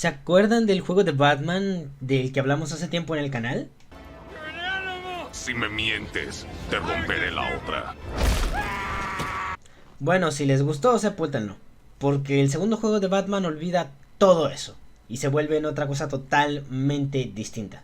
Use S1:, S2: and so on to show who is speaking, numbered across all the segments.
S1: ¿Se acuerdan del juego de Batman del que hablamos hace tiempo en el canal?
S2: Si me mientes, te romperé la otra.
S1: Bueno, si les gustó, sepúltenlo, porque el segundo juego de Batman olvida todo eso y se vuelve en otra cosa totalmente distinta.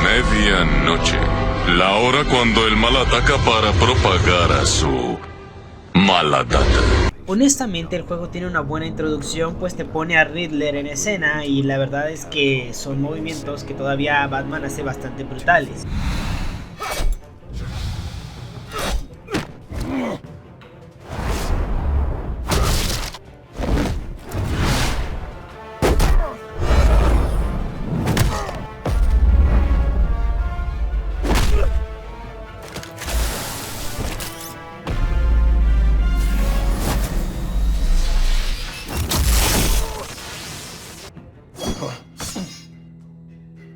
S2: Medianoche, la hora cuando el mal ataca para propagar a su maldad.
S1: Honestamente el juego tiene una buena introducción, pues te pone a Riddler en escena y la verdad es que son movimientos que todavía Batman hace bastante brutales.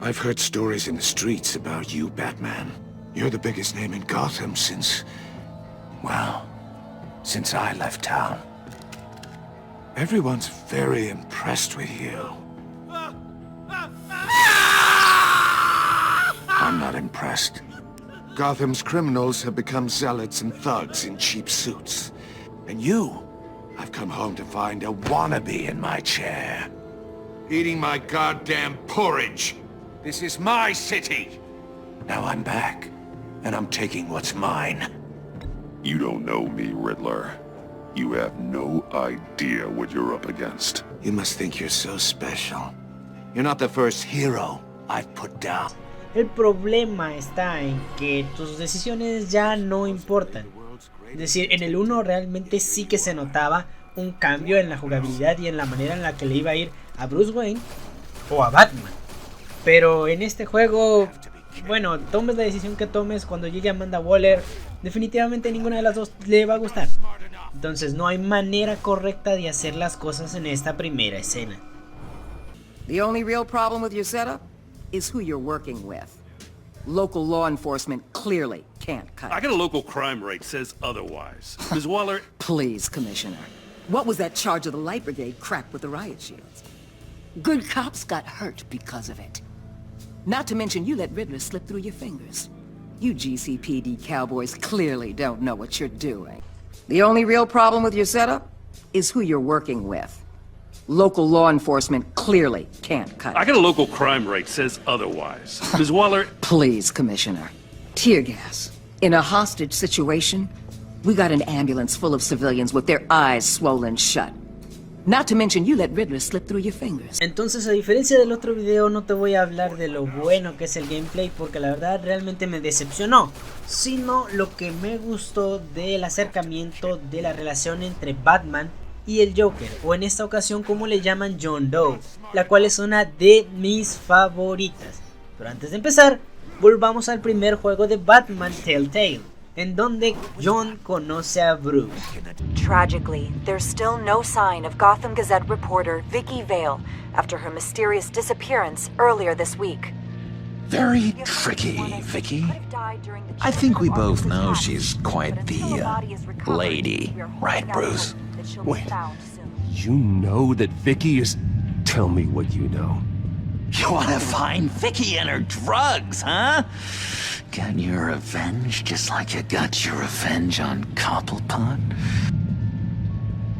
S3: I've heard stories in the streets about you, Batman. You're the biggest name in Gotham since... well, since I left town. Everyone's very impressed with you. I'm not impressed. Gotham's criminals have become zealots and thugs in cheap suits. And you, I've come home to find a wannabe in my chair. Eating my goddamn porridge. This is my city! Now I'm back, and I'm taking what's mine.
S2: You don't know me, Riddler. You have no idea what you're up against.
S3: You must think you're so special. You're not the first hero I've put down.
S1: El problema está en que tus decisiones ya no importan. Es decir, en el 1 realmente sí que se notaba un cambio en la jugabilidad y en la manera en la que le iba a ir a Bruce Wayne o a Batman. Pero en este juego, bueno, tomes la decisión que tomes, cuando llegue Amanda Waller, definitivamente ninguna de las dos le va a gustar. Entonces no hay manera correcta de hacer las cosas en esta primera escena.
S4: The only real problem with your setup is who you're working with. Local law enforcement clearly can't cut it.
S5: I got a local crime rate says otherwise. Ms. Waller...
S4: Please, Commissioner. What was that charge of the Light Brigade cracked with the riot shields? Good cops got hurt because of it. Not to mention you let Riddler slip through your fingers. You GCPD cowboys clearly don't know what you're doing. The only real problem with your setup is who you're working with. Local law enforcement clearly can't cut it.
S5: I got a local crime rate says otherwise. Ms. Waller...
S4: Please, Commissioner. Tear gas. In a hostage situation, we got an ambulance full of civilians with their eyes swollen shut. Not to mention you let Riddler slip through your fingers.
S1: Entonces, a diferencia del otro video, no te voy a hablar de lo bueno que es el gameplay, porque la verdad realmente me decepcionó, sino lo que me gustó del acercamiento de la relación entre Batman y el Joker, o en esta ocasión como le llaman John Doe, la cual es una de mis favoritas. Pero antes de empezar, volvamos al primer juego de Batman Telltale, en donde John conoce a Bruce.
S6: Tragically, there's still no sign of Gotham Gazette reporter Vicky Vale after her mysterious disappearance earlier this week.
S7: Very tricky, Vicky. I think we both know she's quite the lady, right, Bruce?
S8: Wait, you know that Vicky is... Tell me what you know.
S7: You want to find Vicky and her drugs, huh? Get your revenge just like you got your revenge on Cobblepot?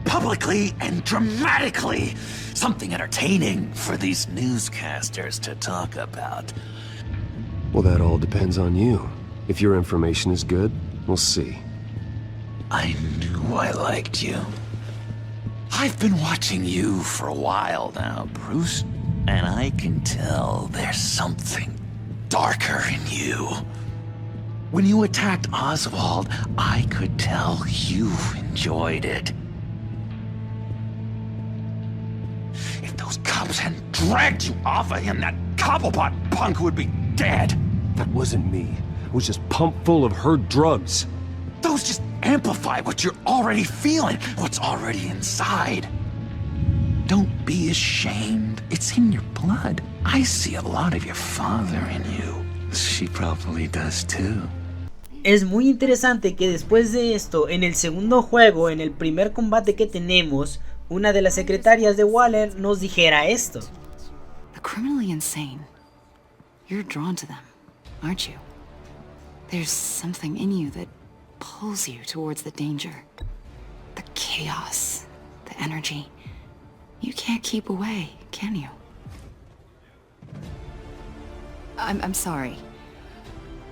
S7: Publicly and dramatically! Something entertaining for these newscasters to talk about.
S8: Well, that all depends on you. If your information is good, we'll see.
S7: I knew I liked you. I've been watching you for a while now, Bruce, and I can tell there's something darker in you. When you attacked Oswald, I could tell you enjoyed it. If those cops hadn't dragged you off of him, that Cobblepot punk would be dead.
S8: That wasn't me. It was just pumped full of her drugs.
S7: Those just amplify what you're already feeling, what's already inside. Don't be ashamed. It's in your blood. I see a lot of your father in you. She probably does too.
S1: Es muy interesante que después de esto, en el segundo juego, en el primer combate que tenemos, una de las secretarias de Waller nos dijera esto.
S9: The criminally insane. You're drawn to them, aren't you? There's something in you that pulls you towards the danger. The chaos, the energy. You can't keep away, can you? I'm sorry.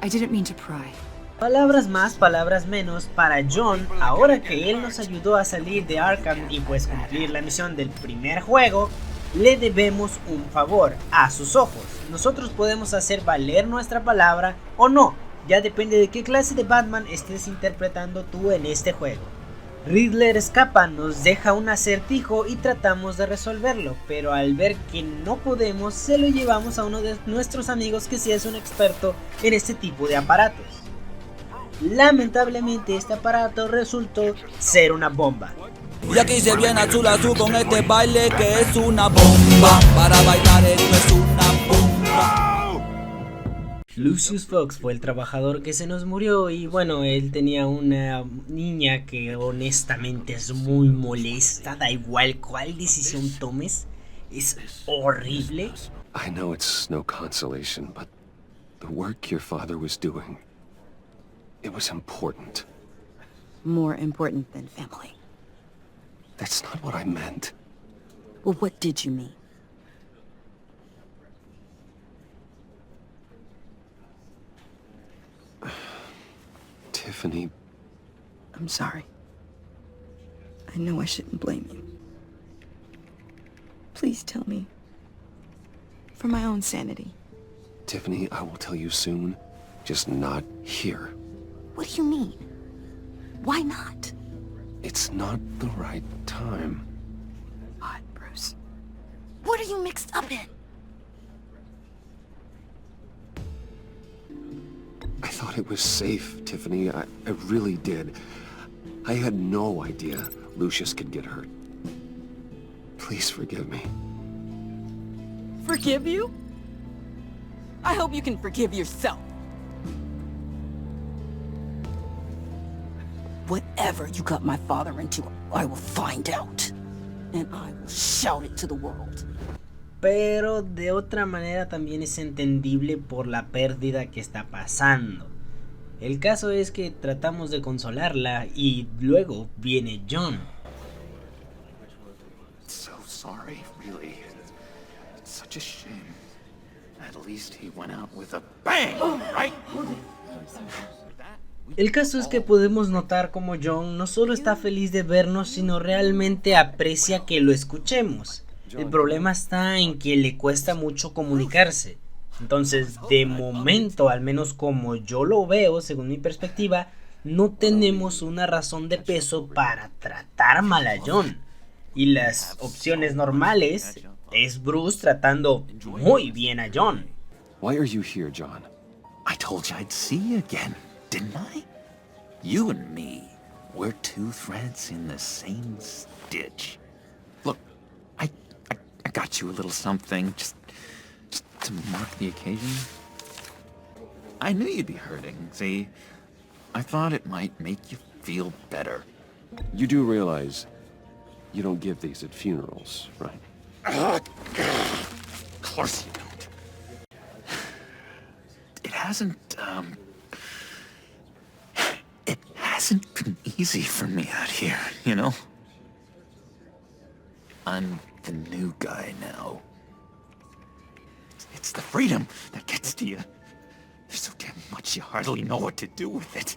S9: I didn't mean to pry.
S1: Palabras más, palabras menos para John, ahora que él nos ayudó a salir de Arkham y pues cumplir la misión del primer juego, le debemos un favor a sus ojos. Nosotros podemos hacer valer nuestra palabra o no, ya depende de qué clase de Batman estés interpretando tú en este juego. Riddler escapa, nos deja un acertijo y tratamos de resolverlo, pero al ver que no podemos, se lo llevamos a uno de nuestros amigos que sí es un experto en este tipo de aparatos. Lamentablemente este aparato resultó ser una bomba.
S10: Y aquí se viene azul azul con este baile que es una bomba. Para bailar esto es una bomba.
S1: Lucius Fox fue el trabajador que se nos murió y bueno, él tenía una niña que honestamente es muy molesta, da igual cuál decisión tomes, es horrible.
S8: I know it's no consolation, but the work your father was doing, it was important.
S9: More important than family.
S8: That's not what I meant.
S9: Well, what did you mean?
S8: Tiffany,
S9: I'm sorry. I know I shouldn't blame you. Please tell me. For my own sanity.
S8: Tiffany, I will tell you soon, just not here.
S9: What do you mean? Why not?
S8: It's not the right time.
S9: What, Bruce? What are you mixed up in?
S8: I thought it was safe, Tiffany. I really did. I had no idea Lucius could get hurt. Please forgive me.
S4: Forgive you? I hope you can forgive yourself. Whatever you got my father into, I will find out. And I will shout it to the world.
S1: Pero de otra manera también es entendible por la pérdida que está pasando. El caso es que tratamos de consolarla y luego viene John.
S7: So sorry, really. It's such a shame. At least he went out with a bang, right?
S1: El caso es que podemos notar como John no solo está feliz de vernos, sino realmente aprecia que lo escuchemos. El problema está en que le cuesta mucho comunicarse. Entonces, de momento, al menos como yo lo veo, según mi perspectiva, no tenemos una razón de peso para tratar mal a John. Y las opciones normales es Bruce tratando muy bien a John.
S8: Why are you here, John?
S7: I told you I'd see you again, didn't I? You and me, we're two threads in the same stitch. Look, I got you a little something, just to mark the occasion. I knew you'd be hurting, see? I thought it might make you feel better.
S8: You do realize you don't give these at funerals, right?
S7: Of course you don't. It hasn't been easy for me out here, you know? I'm the new guy now. It's the freedom that gets to you. There's so damn much you hardly know what to do with it.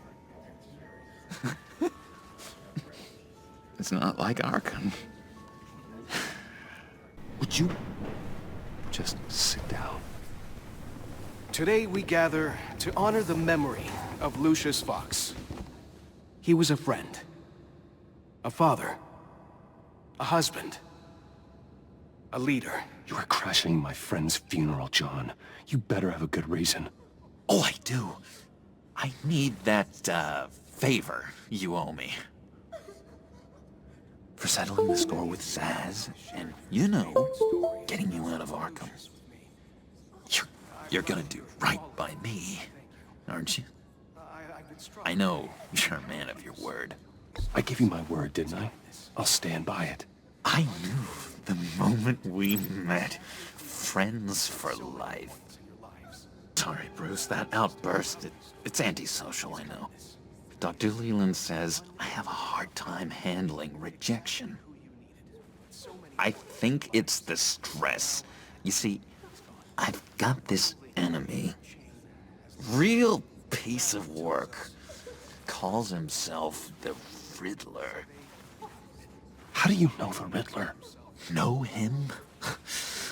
S7: It's not like Arkham.
S8: Would you just sit down?
S11: Today we gather to honor the memory of Lucius Fox. He was a friend, a father, a husband, a leader.
S8: You are crashing my friend's funeral, John. You better have a good reason.
S7: Oh, I do. I need that, favor you owe me. For settling the score with Zaz, and, you know, getting you out of Arkham. You're gonna do right by me, aren't you? I know you're a man of your word.
S8: I gave you my word, didn't I? I'll stand by it.
S7: I knew the moment we met. Friends for life. Sorry, Bruce, that outburst, it's antisocial, I know. Dr. Leland says I have a hard time handling rejection. I think it's the stress. You see, I've got this enemy. Real piece of work. Calls himself the Riddler.
S8: How do you know the Riddler?
S7: Know him?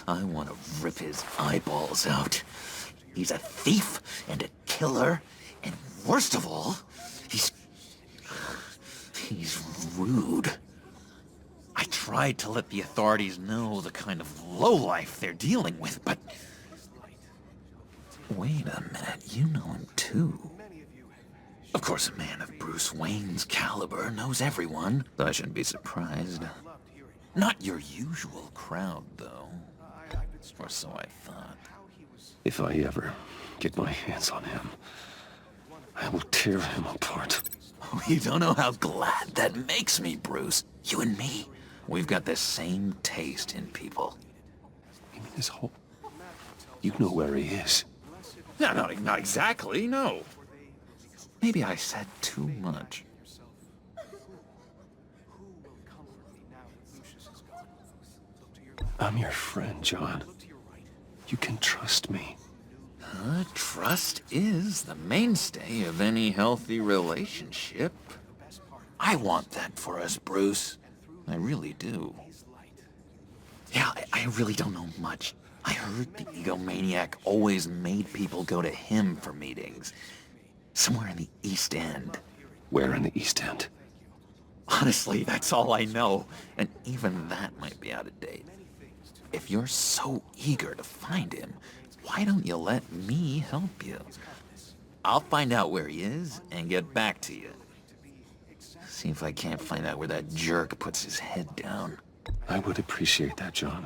S7: I want to rip his eyeballs out. He's a thief and a killer, and worst of all, he's rude. I tried to let the authorities know the kind of lowlife they're dealing with, but... Wait a minute, you know him too. Of course, a man of Bruce Wayne's caliber knows everyone, so I shouldn't be surprised. Not your usual crowd, though. Or so I thought.
S8: If I ever get my hands on him, I will tear him apart.
S7: Oh, you don't know how glad that makes me, Bruce. You and me, we've got the same taste in people.
S8: You mean this whole... You know where he is?
S7: No, not exactly, no. Maybe I said too much.
S8: I'm your friend, John. You can trust me.
S7: Trust is the mainstay of any healthy relationship. I want that for us, Bruce. I really do. Yeah, I really don't know much. I heard the egomaniac always made people go to him for meetings. Somewhere in the East End.
S8: Where in the East End?
S7: Honestly, that's all I know. And even that might be out of date. If you're so eager to find him, why don't you let me help you? I'll find out where he is and get back to you. See if I can't find out where that jerk puts his head down.
S8: I would appreciate that, John.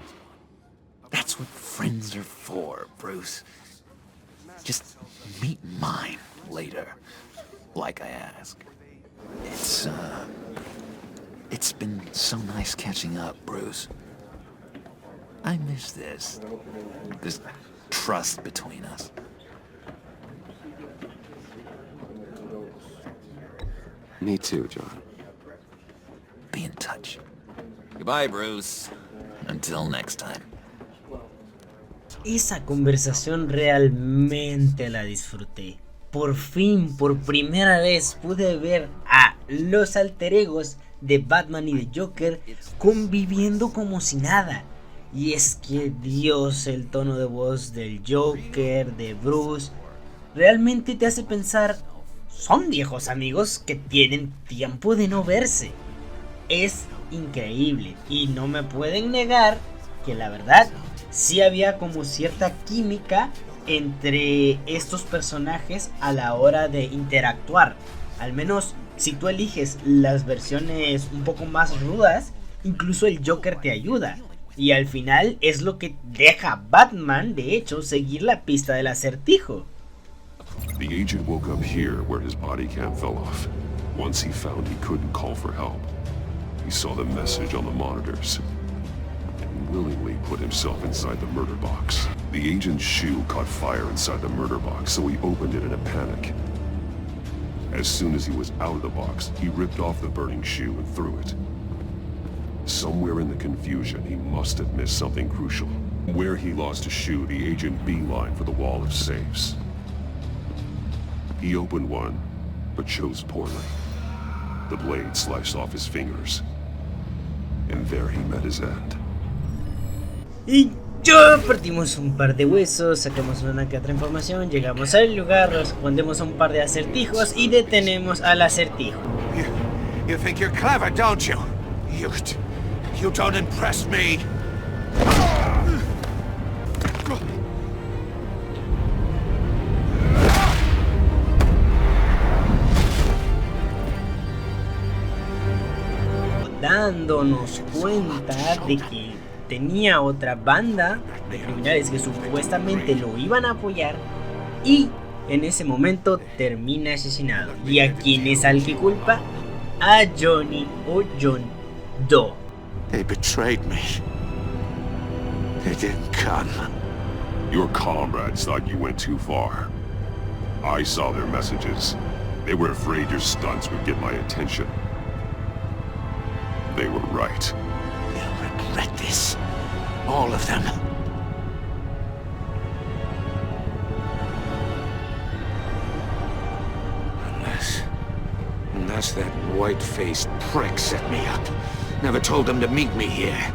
S7: That's what friends are for, Bruce. Just meet mine later, like I ask. It's been so nice catching up, Bruce. I miss this trust between us.
S8: Me too, John.
S7: Be in touch. Goodbye, Bruce. Until next time.
S1: Esa conversación realmente la disfruté. Por fin, por primera vez, pude ver a los alter egos de Batman y de Joker conviviendo como si nada. Y es que Dios, el tono de voz del Joker, de Bruce, realmente te hace pensar, son viejos amigos que tienen tiempo de no verse. Es increíble y no me pueden negar que la verdad sí había como cierta química entre estos personajes a la hora de interactuar. Al menos si tú eliges las versiones un poco más rudas, incluso el Joker te ayuda. Y al final es lo que deja a Batman, de hecho, seguir la pista del acertijo.
S12: The agent woke up here where his body cam fell off. Once he found he couldn't call for help, he saw the message on the monitors and willingly put himself inside the murder box. The agent's shoe caught fire inside the murder box, so he opened it in a panic. As soon as he was out of the box, he ripped off the burning shoe and threw it. Somewhere in the confusion, he must have missed something crucial. Where he lost a shoe, the agent beelined for the wall of safes. He opened one, but chose poorly. The blade sliced off his fingers. And there he met his end.
S1: Y ya partimos un par de huesos, sacamos una que otra información, llegamos al lugar, respondemos a un par de acertijos y detenemos al acertijo.
S3: You think you're clever, don't you? You don't impress me.
S1: dándonos cuenta de que tenía otra banda de criminales que supuestamente lo iban a apoyar, y en ese momento termina asesinado. ¿Y a quién es al que culpa? A Johnny o John Doe.
S3: They betrayed me. They didn't come.
S12: Your comrades thought you went too far. I saw their messages. They were afraid your stunts would get my attention. They were right.
S3: They'll regret this. All of them. Unless that white-faced prick set me up. Never told them to meet me here.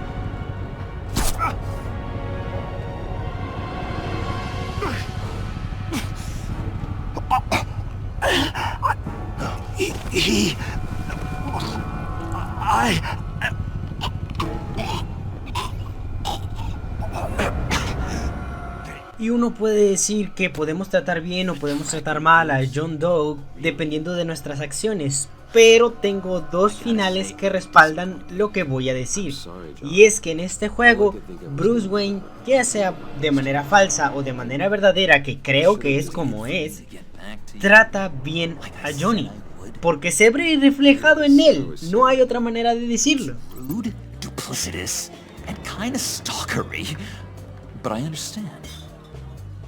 S1: Y uno puede decir que podemos tratar bien o podemos tratar mal a John Doe dependiendo de nuestras acciones, pero tengo dos finales que respaldan lo que voy a decir. Y es que en este juego, Bruce Wayne, ya sea de manera falsa o de manera verdadera, que creo que es como es, trata bien a Johnny, porque se ve reflejado en él, no hay otra manera de decirlo.
S7: Rude, duplicitous, and kind of stalkery, but I understand.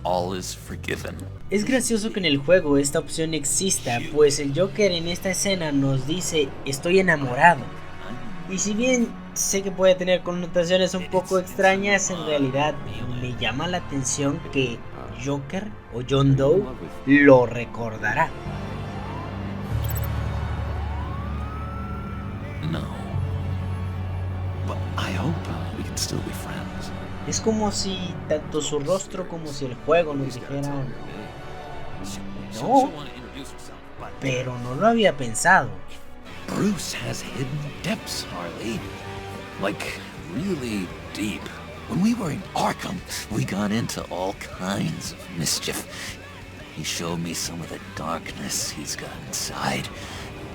S7: All is forgiven.
S1: Es gracioso que en el juego esta opción exista, pues el Joker en esta escena nos dice estoy enamorado. Y si bien sé que puede tener connotaciones un poco extrañas, en realidad me llama la atención que Joker o John Doe lo recordará.
S7: No. But I hope we can still be friends.
S1: Es como si tanto su rostro como si el juego nos dijeran no, pero no lo había pensado.
S7: Bruce has hidden depths, Harley. Like, really deep. When we were in Arkham, we got into all kinds of mischief. He showed me some of the darkness he's got inside.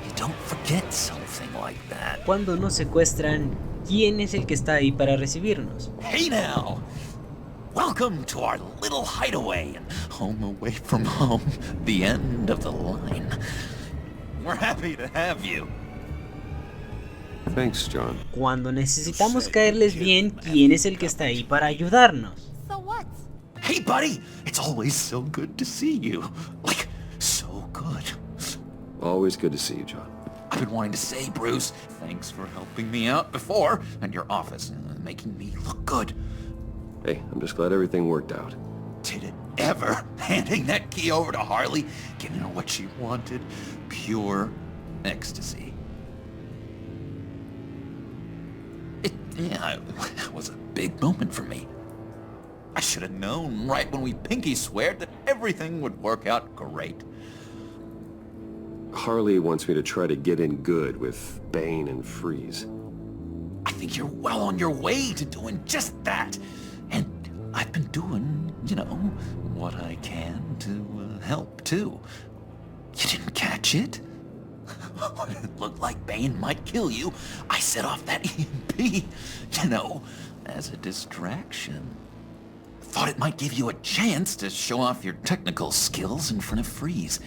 S7: You don't forget something like that.
S1: Cuando nos secuestran, ¿quién es el que está ahí para recibirnos?
S7: Hey now! Welcome to our little hideaway and home away from home, the end of the line. We're happy to have you.
S8: Thanks, John.
S1: Cuando necesitamos caerles bien, ¿quién es el que está ahí para ayudarnos?
S9: So what?
S7: Hey buddy, it's always so good to see you. Like, so good.
S8: Always good to see you, John.
S7: I've been wanting to say, Bruce, thanks for helping me out before, and your office, making me look good.
S8: Hey, I'm just glad everything worked out.
S7: Did it ever? Handing that key over to Harley, giving her what she wanted, pure ecstasy. It was a big moment for me. I should have known right when we pinky sweared that everything would work out great.
S8: Harley wants me to try to get in good with Bane and Freeze.
S7: I think you're well on your way to doing just that. And I've been doing, what I can to help, too. You didn't catch it? When it looked like Bane might kill you, I set off that EMP, as a distraction. Thought it might give you a chance to show off your technical skills in front of Freeze.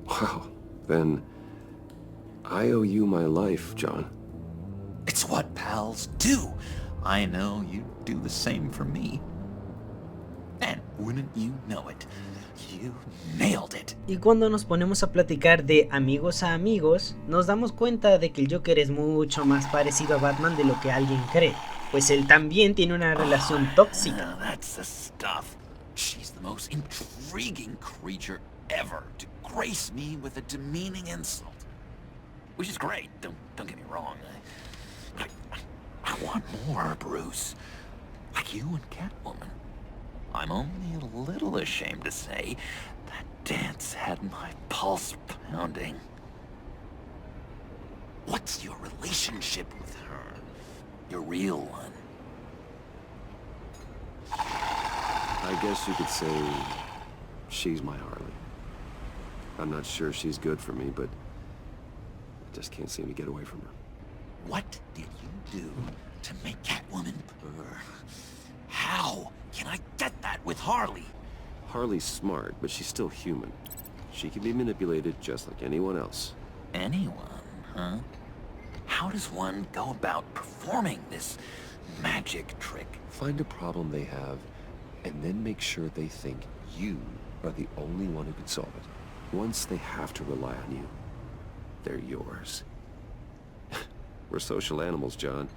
S8: Wow, then I owe you my life, John.
S7: It's what pals do. I know you do the same for me. And wouldn't you know it, you nailed it.
S1: Y cuando nos ponemos a platicar de amigos a amigos, nos damos cuenta de que el Joker es mucho más parecido a Batman de lo que alguien cree, pues él también tiene una relación tóxica.
S7: That's the stuff. She's the most intriguing creature ever to grace me with a demeaning insult. Which is great, don't get me wrong. I want more, Bruce. Like you and Catwoman. I'm only a little ashamed to say that dance had my pulse pounding. What's your relationship with her? Your real one?
S8: I guess you could say she's my Harley. I'm not sure she's good for me, but I just can't seem to get away from her.
S7: What did you do to make Catwoman purr? How can I get that with Harley?
S8: Harley's smart, but she's still human. She can be manipulated just like anyone else.
S7: Anyone, huh? How does one go about performing this magic trick?
S8: Find a problem they have, and then make sure they think you are the only one who can solve it. Once they have to rely on you, they're yours. We're social animals, John.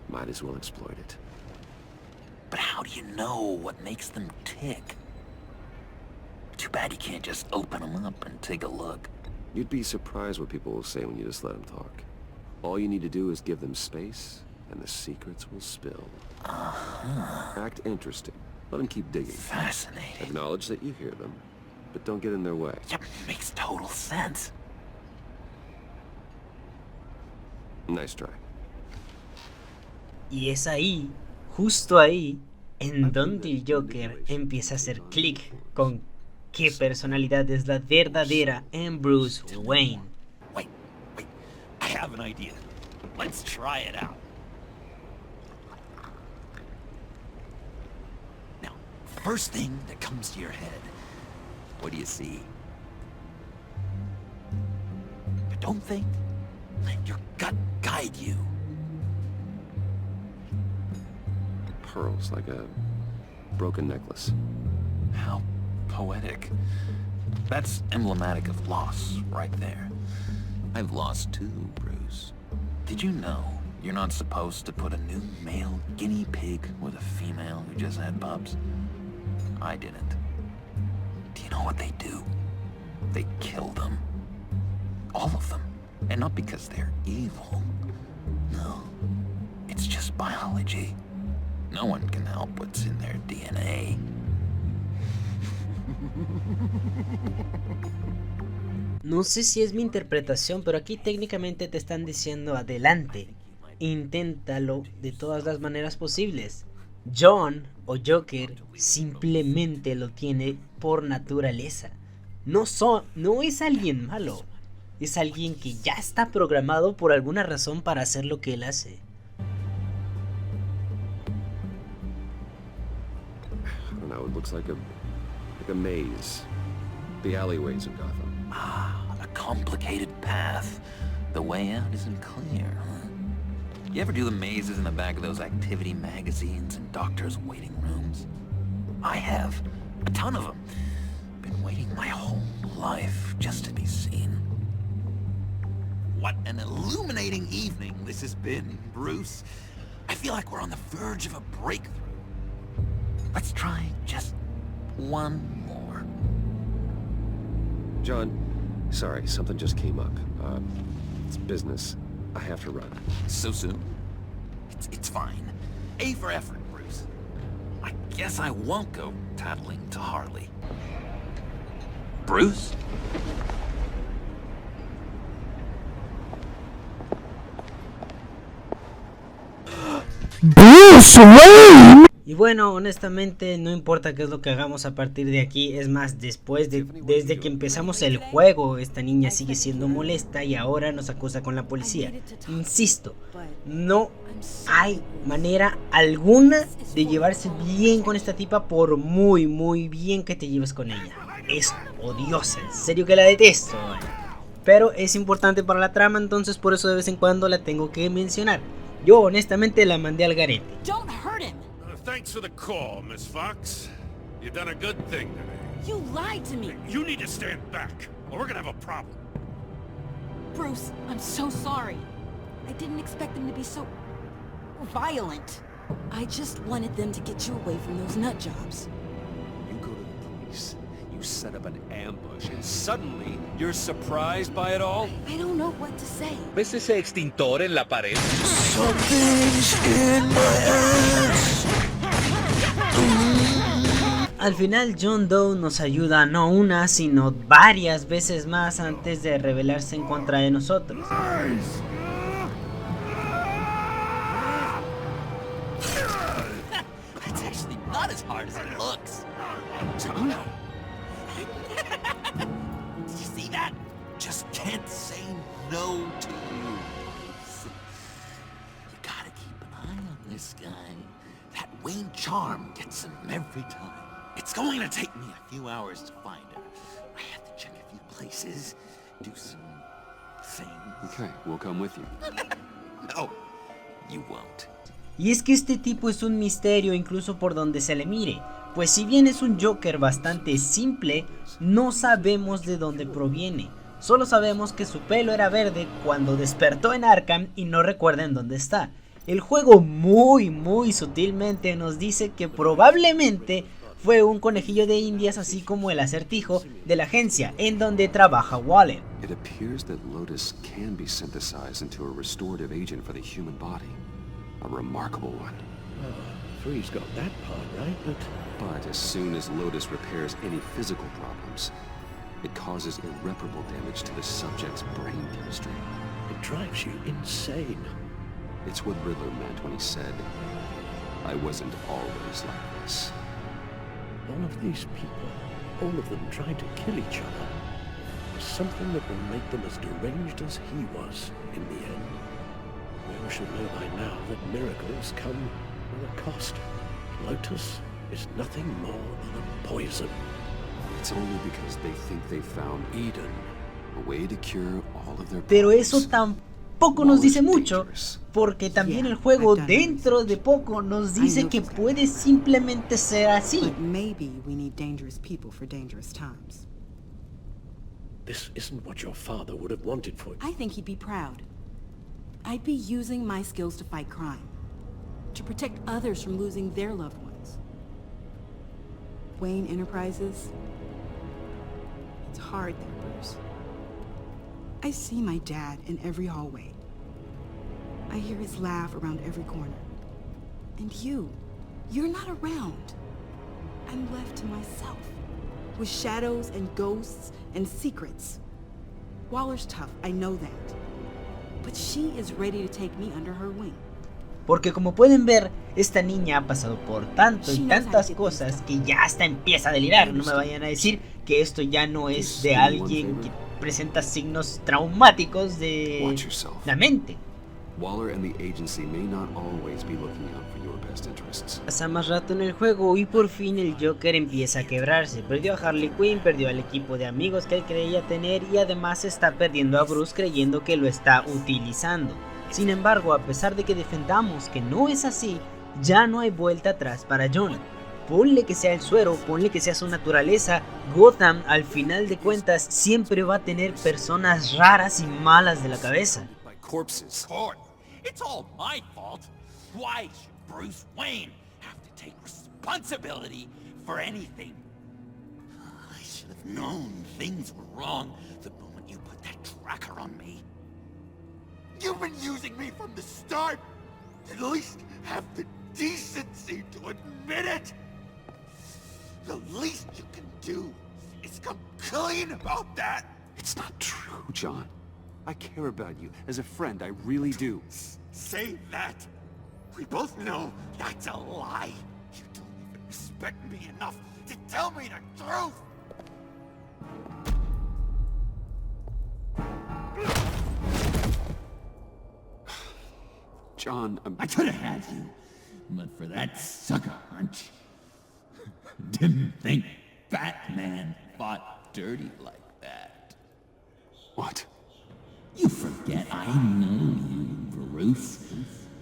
S8: Might as well exploit it.
S7: But how do you know what makes them tick? Too bad you can't just open them up and take a look.
S8: You'd be surprised what people will say when you just let them talk. All you need to do is give them space, and the secrets will spill. Act interesting. Let them keep digging.
S7: Fascinating.
S8: Acknowledge that you hear them, but don't get in their way.
S7: Yep, makes total sense.
S8: Nice try.
S1: Y es ahí, justo ahí, en donde el Joker empieza a hacer clic con qué personalidad es la verdadera en Bruce Wayne.
S7: Wait, I have an idea. Let's try it out. Now, first thing that comes to your head, what do you see? But don't think. Let your gut guide you.
S8: Pearls, like a broken necklace.
S7: How poetic. That's emblematic of loss, right there. I've lost too, Bruce. Did you know you're not supposed to put a new male guinea pig with a female who just had pups? I didn't. Do you know what they do? They kill them. All of them. And not because they're evil. No. It's just biology. No one can help what's in their DNA.
S1: No sé si es mi interpretación, pero aquí técnicamente te están diciendo adelante. Inténtalo de todas las maneras posibles. John o Joker simplemente lo tiene por naturaleza. No es alguien malo. Es alguien que ya está programado por alguna razón para hacer lo que él hace.
S8: I don't know, it looks like a maze. The alleyways of Gotham.
S7: A complicated path. The way out isn't clear, huh? You ever do the mazes in the back of those activity magazines and doctors' waiting rooms? I have. A ton of them. Been waiting my whole life just to be seen. What an illuminating evening this has been, Bruce. I feel like we're on the verge of a breakthrough. Let's try just one more.
S8: John, sorry, something just came up. It's business. I have to run.
S7: So soon? It's fine. A for effort, Bruce. I guess I won't go tattling to Harley. Bruce?
S1: Bruce Wayne. Y bueno, honestamente no importa qué es lo que hagamos a partir de aquí. Es más, desde que empezamos el juego, esta niña sigue siendo molesta y ahora nos acusa con la policía. Insisto, no hay manera alguna de llevarse bien con esta tipa, por muy bien que te lleves con ella. Es odiosa, en serio que la detesto. Pero es importante para la trama, entonces por eso de vez en cuando la tengo que mencionar. Yo honestamente la mandé al garete.
S4: Don't hurt him.
S5: Thanks for the call, Miss Fox. You've done a good thing today.
S4: You lied to me.
S5: You need to stand back, or we're gonna have a problem.
S4: Bruce, I'm so sorry. I didn't expect them to be so violent. I just wanted them to get you away from those nut jobs.
S11: You go to the police, you set up an ambush, and suddenly you're surprised by it all?
S4: I don't know what to say.
S13: ¿Ves ese extintor en la pared?
S7: Something's in my ass.
S1: Al final John Doe nos ayuda no una sino varias veces más antes de rebelarse en contra de nosotros.
S7: It's actually not as hard as it looks. Did you see that? Just can't say no to you. this guy. That Wayne charm gets him every time. It's going to take me a few hours to find her. I have to check a few places, do some things.
S8: Okay, we'll come with you.
S7: No, you won't.
S1: Y es que este tipo es un misterio incluso por donde se le mire, pues si bien es un Joker bastante simple, no sabemos de dónde proviene. Solo sabemos que su pelo era verde cuando despertó en Arkham y no recuerda en dónde está. El juego muy sutilmente nos dice que probablemente fue un conejillo de indias, así como el acertijo de la agencia en donde trabaja Waller.
S8: It appears that Lotus can be synthesized into a restorative agent for the human body. A remarkable one.
S14: Free's got that part right,
S8: But as soon as Lotus repairs any physical problems, it causes irreparable damage to the subject's brain chemistry.
S14: It drives you insane.
S8: It's what Riddler meant when he said, I wasn't always like this.
S14: All of these people, all of them trying to kill each other, is something that will make them as deranged as he was in the end. We all should know by now that miracles come with a cost. Lotus is nothing more than a poison.
S8: It's only because they think they found Eden, a way to cure all of their problems.
S1: Pero eso tampoco nos dice mucho, porque también el juego dentro de poco nos dice que puede simplemente ser así.
S15: But maybe we need dangerous people for dangerous times.
S14: This isn't what your father would have wanted for you.
S15: I think he'd be proud. I'd be using my skills to fight crime, to protect others from losing their loved ones. Wayne Enterprises, it's hard there, Bruce. I see my dad in every hallway. I hear his laugh around every corner. And you're not around. I'm left to myself, with shadows and ghosts and secrets. Waller's tough, I know that. But she is ready to take me under her wing.
S1: Porque como pueden ver, esta niña ha pasado por tanto y tantas cosas que ya hasta empieza a delirar. No me vayan a decir que esto ya no es de alguien que presenta signos traumáticos de la mente.
S8: Waller and the agency may not always be looking out for your best interests.
S1: Pasa más rato en el juego y por fin el Joker empieza a quebrarse. Perdió a Harley Quinn, perdió al equipo de amigos que él creía tener y además está perdiendo a Bruce creyendo que lo está utilizando. Sin embargo, a pesar de que defendamos que no es así, ya no hay vuelta atrás para John. Ponle que sea el suero, ponle que sea su naturaleza, Gotham al final de cuentas siempre va a tener personas raras y malas de la cabeza.
S7: Corpses. It's all my fault. Why should Bruce Wayne have to take responsibility for anything? I should have known things were wrong the moment you put that tracker on me.
S3: You've been using me from the start. At least have the decency to admit it. The least you can do is come clean about that.
S8: It's not true, John. I care about you. As a friend, I really do.
S3: Say that. We both know that's a lie. You don't even respect me enough to tell me the truth.
S8: John,
S7: I could have had you, but for that sucker hunch. Didn't think Batman fought dirty like that.
S8: What?
S7: You forget I know you, Bruce.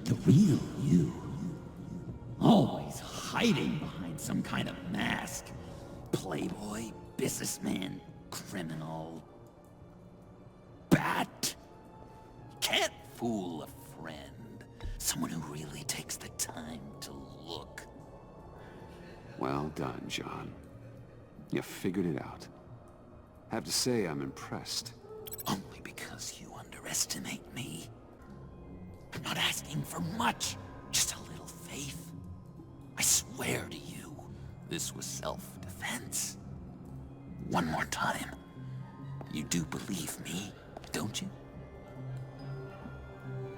S7: The real you. Always hiding behind some kind of mask. Playboy, businessman, criminal. Bat. Can't fool a friend. Someone who really takes the time to look.
S8: Well done, John. You figured it out. Have to say I'm impressed.
S7: Only because you underestimate me. I'm not asking for much, just a little faith. I swear to you, this was self-defense. One more time. You do believe me, don't you?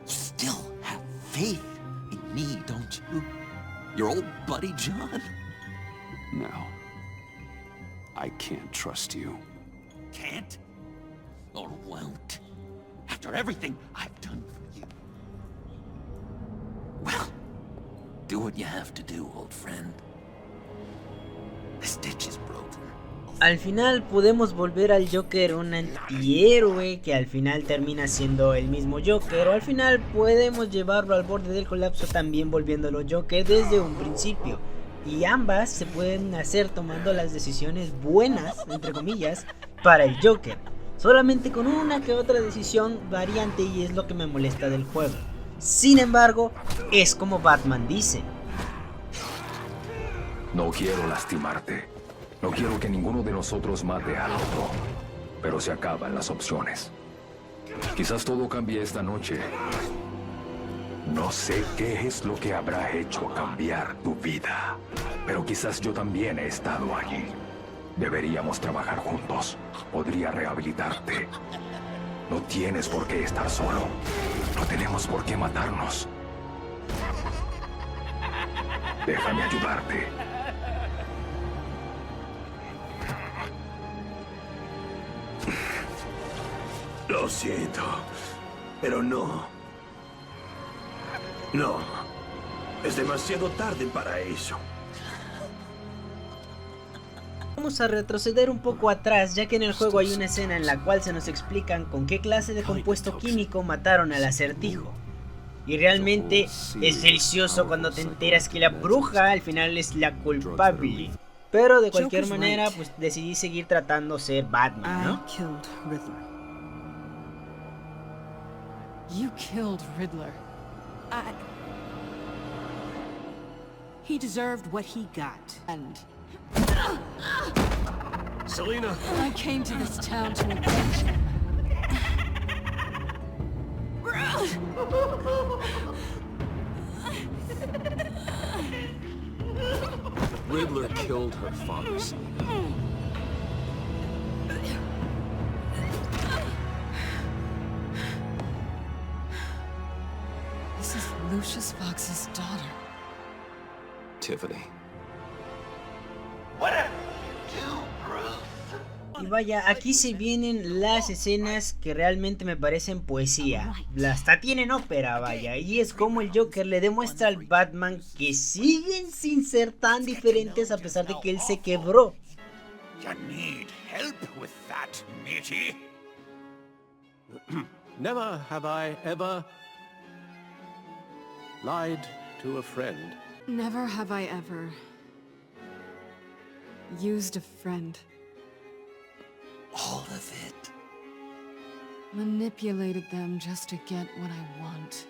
S7: You still have faith in me, don't you? Your old buddy, John?
S8: No. I can't trust you.
S7: Can't? Or won't? After everything I've done for you? Well, Do what you have to do, old friend. The stitch is broken.
S1: Al final podemos volver al Joker un antihéroe que al final termina siendo el mismo Joker, o al final podemos llevarlo al borde del colapso también volviéndolo Joker desde un principio. Y ambas se pueden hacer tomando las decisiones buenas, entre comillas, para el Joker. Solamente con una que otra decisión variante, y es lo que me molesta del juego. Sin embargo, es como Batman dice:
S16: no quiero lastimarte. No quiero que ninguno de nosotros mate al otro. Pero se acaban las opciones. Quizás todo cambie esta noche. No sé qué es lo que habrá hecho cambiar tu vida. Pero quizás yo también he estado allí. Deberíamos trabajar juntos. Podría rehabilitarte. No tienes por qué estar solo. No tenemos por qué matarnos. Déjame ayudarte.
S14: Lo siento, pero no. No. Es demasiado tarde para eso.
S1: Vamos a retroceder un poco atrás, ya que en el juego hay una escena en la cual se nos explican con qué clase de compuesto químico mataron al Acertijo. Y realmente es delicioso cuando te enteras que la bruja al final es la culpable. Pero de cualquier manera, pues decidí seguir tratando de ser Batman, ¿no?
S17: You killed Riddler. He deserved what he got. And
S14: Selina!
S17: I came to this town to avenge him.
S8: Riddler killed her father, Selina.
S17: This is Lucius Fox's daughter.
S8: Tiffany.
S1: Y vaya, aquí se vienen las escenas que realmente me parecen poesía. Hasta tienen ópera, vaya. Y es como el Joker le demuestra al Batman que siguen sin ser tan diferentes a pesar de que él se quebró.
S3: You need help with that, matey.
S14: Never have I ever lied to a friend.
S9: Never have I ever used a friend.
S7: All of it.
S9: Manipulated them just to get what I want.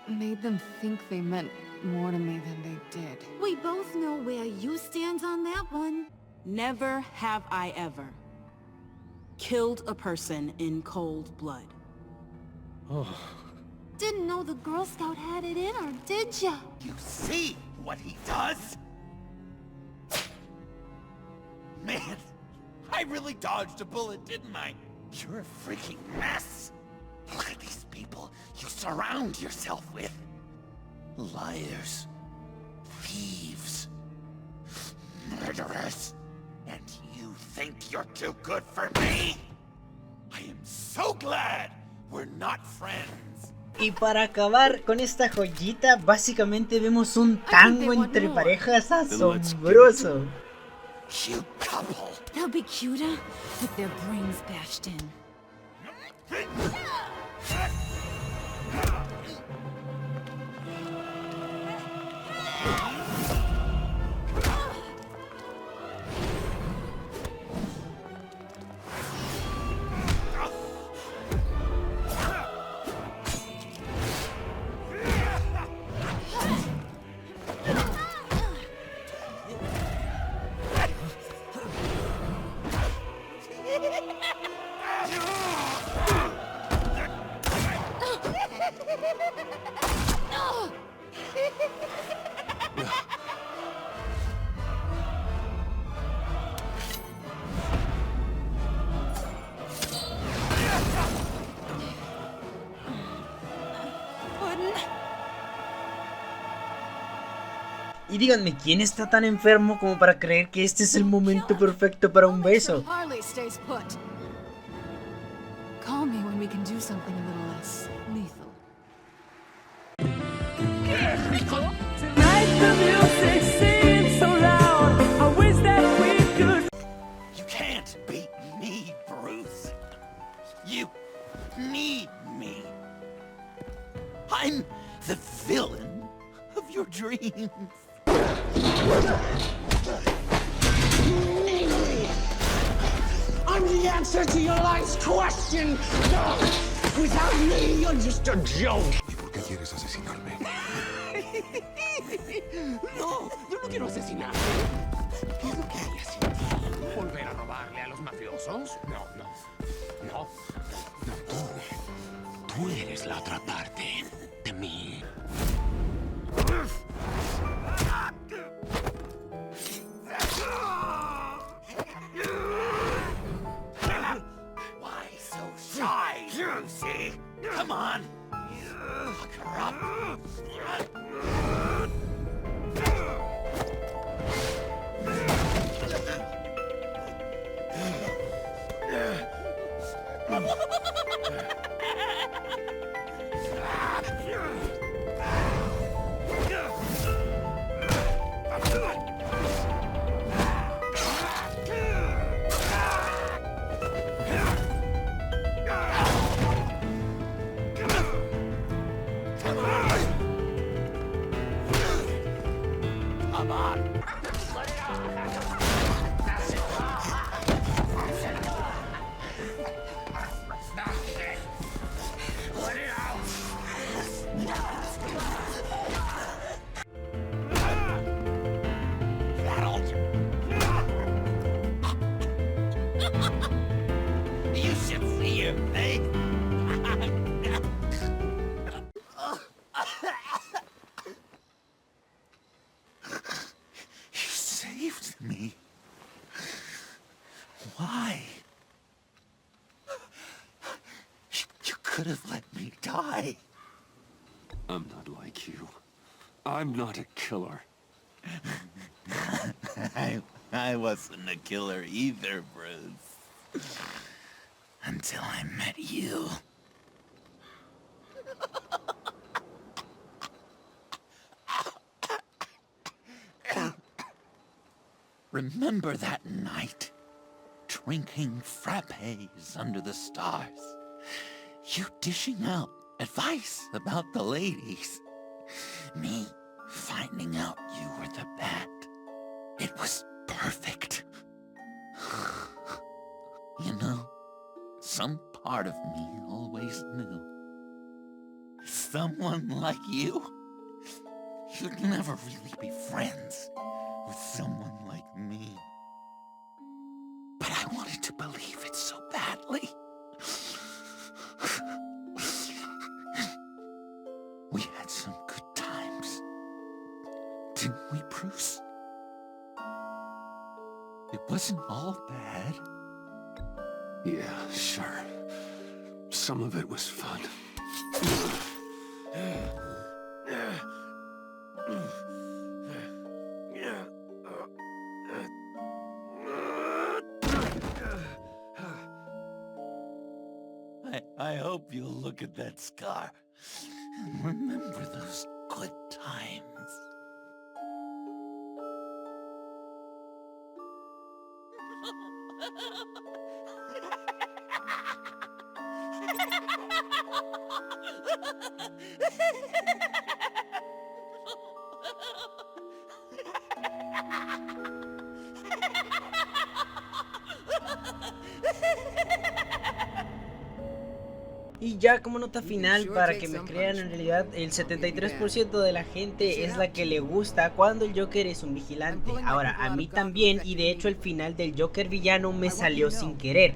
S9: Made them think they meant more to me than they did.
S15: We both know where you stand on that one. Never have I ever killed a person in cold blood.
S14: Oh.
S15: Didn't know the Girl Scout had it in her, did ya?
S3: You see what he does? Man, I really dodged a bullet, didn't I? You're a freaking mess. Look at these people you surround yourself with. Liars. Thieves. Murderers. And you think you're too good for me? I am so glad we're not friends.
S1: Y para acabar con esta joyita, básicamente vemos un tango entre parejas asombroso.
S3: Cute couple.
S15: They'll be cuter with their brains bashed in.
S1: Y díganme, ¿quién está tan enfermo como para creer que este es el momento perfecto para un beso?
S9: Harley stays put. Call me when we can do something a little less lethal.
S10: Tonight
S7: I'm the villain of your dreams.
S18: I'm the answer to your life's question. Without me, you're just a joke.
S3: ¿Y por qué quieres asesinarme?
S18: No, yo no quiero asesinarte. ¿Qué es lo que hay así? ¿Volver a robarle a los mafiosos? No. Tú eres la otra parte de mí.
S7: Why so shy, Lucy? Come on. Lock her up. Come on. You should see your face. You saved me. Why? You could have let me die.
S8: I'm not like you. I'm not a killer.
S7: I wasn't a killer either, Bruce. Until I met you. Remember that night? Drinking frappes under the stars. You dishing out advice about the ladies. Me finding out you were the bat. It was perfect. You know, some part of me always knew. Someone like you, you'd never really be friends with someone like me. But I wanted to believe it so badly. We had some good times, didn't we, Bruce? It wasn't all bad.
S8: Yeah, sure. Some of it was fun.
S7: I hope you'll look at that scar and remember those good times.
S1: Y ya como nota final, para que me crean, en realidad el 73% de la gente es la que le gusta cuando el Joker es un vigilante. Ahora, a mí también, y de hecho el final del Joker villano me salió sin querer.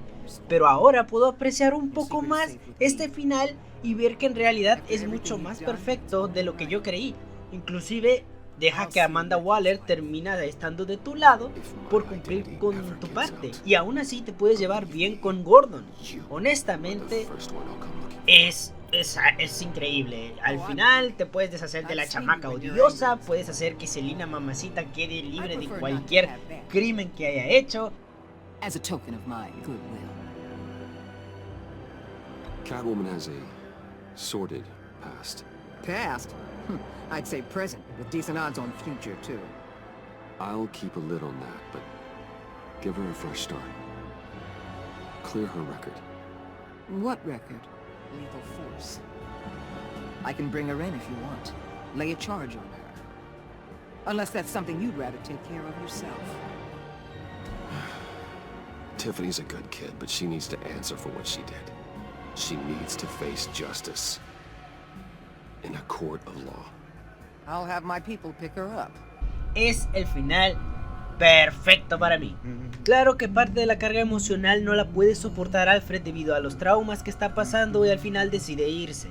S1: Pero ahora puedo apreciar un poco más este final y ver que en realidad es mucho más perfecto de lo que yo creí. Inclusive deja que Amanda Waller termina estando de tu lado por cumplir con tu parte. Y aún así te puedes llevar bien con Gordon. Honestamente, es increíble. Al final te puedes deshacer de la chamaca odiosa. Puedes hacer que Selina Mamacita quede libre de cualquier crimen que haya hecho.
S4: As a token of my goodwill.
S8: Catwoman has a sordid past.
S19: Past? I'd say present, with decent odds on future, too.
S8: I'll keep a lid on that, but give her a fresh start. Clear her record.
S4: What record? Lethal force.
S19: I can bring her in if you want. Lay a charge on her. Unless that's something you'd rather take care of yourself.
S8: Tiffany's a good kid, but she needs to answer for what she did. She needs to face justice. In a court of law.
S19: I'll have my people pick her up.
S1: Es el final perfecto para mí. Claro que parte de la carga emocional no la puede soportar Alfred debido a los traumas que está pasando y al final decide irse.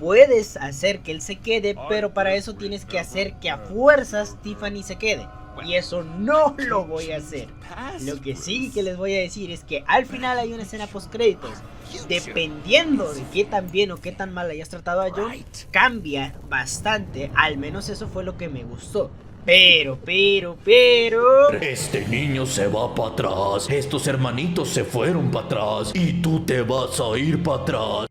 S1: Puedes hacer que él se quede, pero para eso tienes que hacer que a fuerzas Tiffany se quede. Y eso no lo voy a hacer. Lo que sí que les voy a decir es que al final hay una escena post créditos. Dependiendo de qué tan bien o qué tan mal hayas tratado a John, cambia bastante. Al menos eso fue lo que me gustó. Pero...
S20: Este niño se va para atrás. Estos hermanitos se fueron para atrás. Y tú te vas a ir para atrás.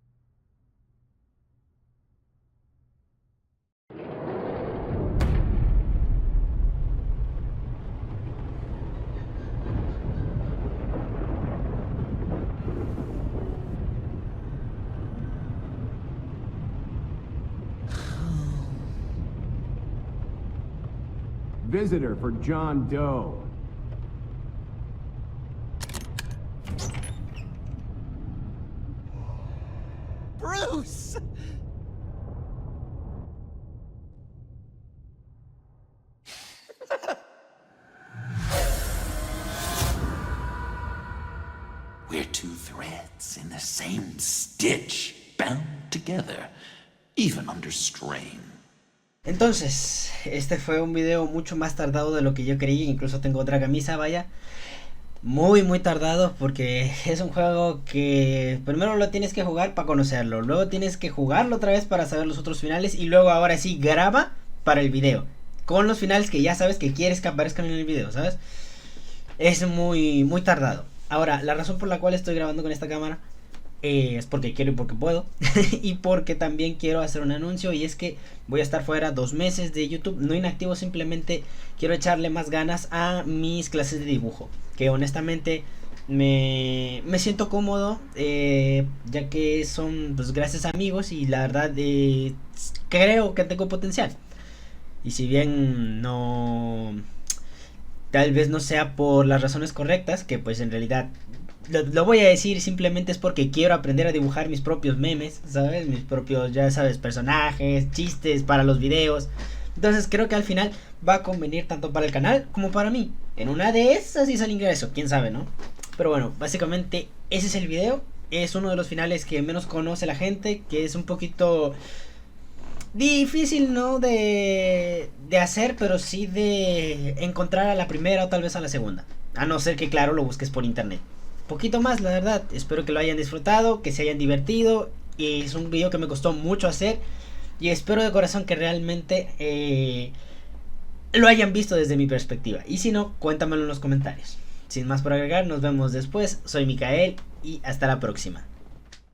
S21: Visitor for John Doe.
S18: Bruce!
S7: We're two threads in the same stitch, bound together, even under strain.
S1: Entonces, este fue un video mucho más tardado de lo que yo creí. Incluso tengo otra camisa, vaya. Muy tardado porque es un juego que primero lo tienes que jugar para conocerlo. Luego tienes que jugarlo otra vez para saber los otros finales. Y luego ahora sí graba para el video. Con los finales que ya sabes que quieres que aparezcan en el video, ¿sabes? Es muy tardado. Ahora, la razón por la cual estoy grabando con esta cámara es porque quiero y porque puedo. Y porque también quiero hacer un anuncio. Y es que voy a estar fuera 2 meses de YouTube. No inactivo, simplemente quiero echarle más ganas a mis clases de dibujo. Que honestamente me siento cómodo. Ya que son pues gracias a amigos. Y la verdad creo que tengo potencial. Y si bien no... tal vez no sea por las razones correctas. Que pues en realidad... Lo voy a decir simplemente es porque quiero aprender a dibujar mis propios memes, ¿sabes? Mis propios, ya sabes, personajes, chistes para los videos. Entonces creo que al final va a convenir tanto para el canal como para mí. En una de esas sí sale ingreso, quién sabe, ¿no? Pero bueno, básicamente ese es el video. Es uno de los finales que menos conoce la gente, que es un poquito difícil, ¿no? De hacer, pero sí de encontrar a la primera o tal vez a la segunda. A no ser que, claro, lo busques por internet. Poquito más, la verdad. Espero que lo hayan disfrutado, que se hayan divertido. Es un video que me costó mucho hacer. Y espero de corazón que realmente lo hayan visto desde mi perspectiva. Y si no, cuéntamelo en los comentarios. Sin más por agregar, nos vemos después. Soy Micael y hasta la próxima.